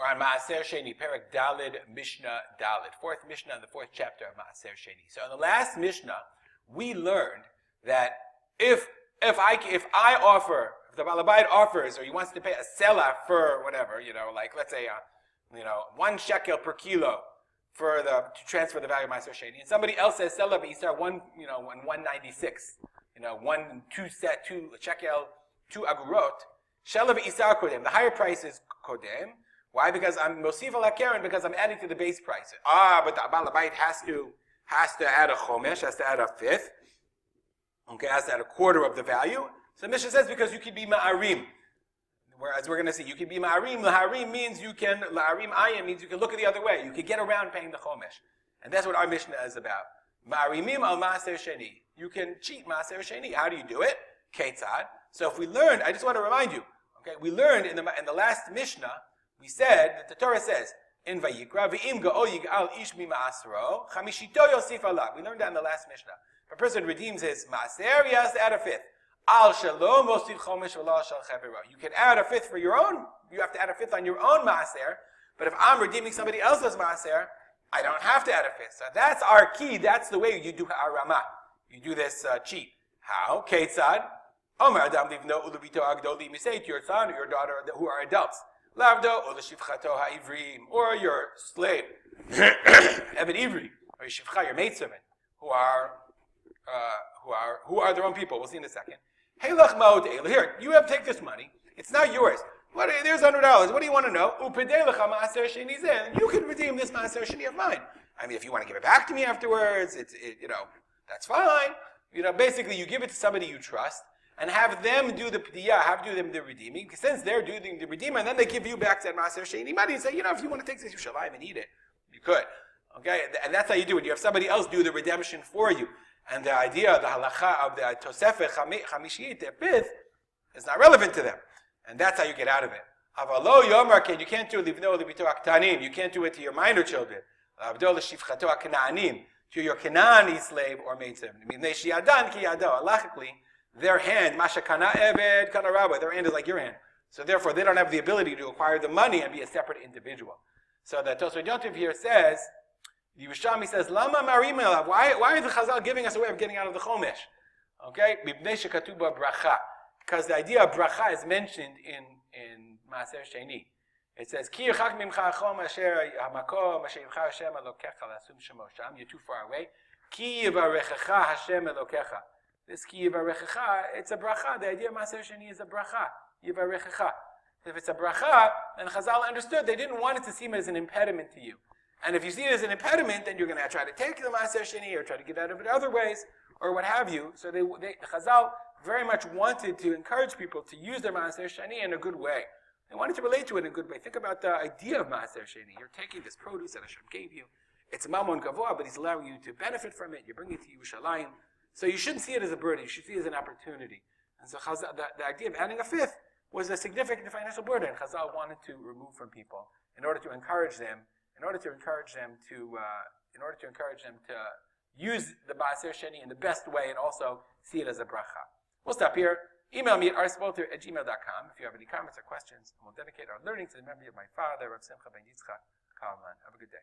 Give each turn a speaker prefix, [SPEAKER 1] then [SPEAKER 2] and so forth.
[SPEAKER 1] We're on Maaser Sheni, Perek Dalid, Mishnah Dalid. Fourth Mishnah in the fourth chapter of Maaser Sheni. So in the last Mishnah, we learned that if the Balabait offers, or he wants to pay a seller for whatever, like let's say, 1 shekel per kilo to transfer the value of Maaser Sheni, and somebody else says seller b'isar 196, 2 shekel, 2 agurot, shelah b'isar kodem. The higher price is kodem. Why? Because I'm mosif ala keren, because I'm adding to the base price. But the Balabait has to add a chomesh, has to add a fifth. Okay, has to add a quarter of the value. So Mishnah says because you can be ma'arim. Whereas we're going to see, you can be ma'arim. Laharim means you can, la'arim ayim means you can look at the other way. You can get around paying the chomesh. And that's what our Mishnah is about. Ma'arimim al Maaser Sheni. You can cheat Maaser Sheni. How do you do it? Ketzad. So if we learned, I just want to remind you, okay, we learned in the last Mishnah, we said that the Torah says, in Vayikra, v'im ga'o yig'al ish mi ma'asro, chamishito yosif alav. We learned that in the last Mishnah. If a person redeems his maaser, he has to add a fifth. Al shalom mosif chomesh v'la shal chavero. You can add a fifth for your own. You have to add a fifth on your own maaser. But if I'm redeeming somebody else's maaser, I don't have to add a fifth. So that's our key. That's the way you do arama. You do this cheat. How? Ketzad. Omer adam livno ulubito agdoli. You say to your son or your daughter who are adults. Lavdo ulashivchato ha'ivrim, or your slave, Eved Ivri, or your shivcha, your maidservant, who are their own people. We'll see in a second. Hey lach ma'od eil. Here, you have to take this money. It's not yours. There's $100. What do you want to know? Upedei lecha maaser sheni zeh. You can redeem this maaser sheni of mine. I mean, if you want to give it back to me afterwards, that's fine. Basically, you give it to somebody you trust, and have them do the the redeeming. Since they're doing the redeeming, and then they give you back that Maaser Sheni money and say, if you want to take this Yerushalayim and eat it, you could. Okay, and that's how you do it. You have somebody else do the redemption for you. And the idea, the halacha of the Tosefet Chamishiyit, their fifth, is not relevant to them. And that's how you get out of it. Avalo Yomarken, you can't do Livno Libito Aktanim. You can't do it to your minor children. Avdol Shivchato Aknaanim, to your Canaanite slave or maidservant. I mean, Neshiadan Ki Yado, halachically, their hand, Mashakana Eved Kanaraba, their hand is like your hand. So therefore, they don't have the ability to acquire the money and be a separate individual. So the Tosfot Yontiv here says, the Yerushalmi says, Lama Marim Elav. Why are the Chazal giving us a way of getting out of the Chomesh? Okay? Mibnei Shekatuba Bracha. Because the idea of bracha is mentioned in Maaser Sheni. It says, Ki yirchak mimcha achom asher hamakom asher yivcha Hashem elokecha lasum shemo sham. You're too far away. Ki yivarechecha Hashem elokecha. This ki yivarechecha, it's a bracha. The idea of Maaser Sheni is a bracha. Yivarechecha. If it's a bracha, then Chazal understood they didn't want it to seem as an impediment to you. And if you see it as an impediment, then you're going to try to take the Maaser Sheni or try to get out of it other ways, or what have you. So the Chazal very much wanted to encourage people to use their Maaser Sheni in a good way. They wanted to relate to it in a good way. Think about the idea of Maaser Sheni. You're taking this produce that Hashem gave you. It's a mamon gavoa, but He's allowing you to benefit from it. You're bringing it to Yerushalayim. So you shouldn't see it as a burden. You should see it as an opportunity. And so Chazal, the idea of adding a fifth was a significant financial burden Chazal wanted to remove from people in order to encourage them to use the Maaser Sheni in the best way and also see it as a bracha. We'll stop here. Email me at arspolter@gmail.com if you have any comments or questions, and we'll dedicate our learning to the memory of my father, Rav Simcha ben Yitzchak Kalman. Have a good day.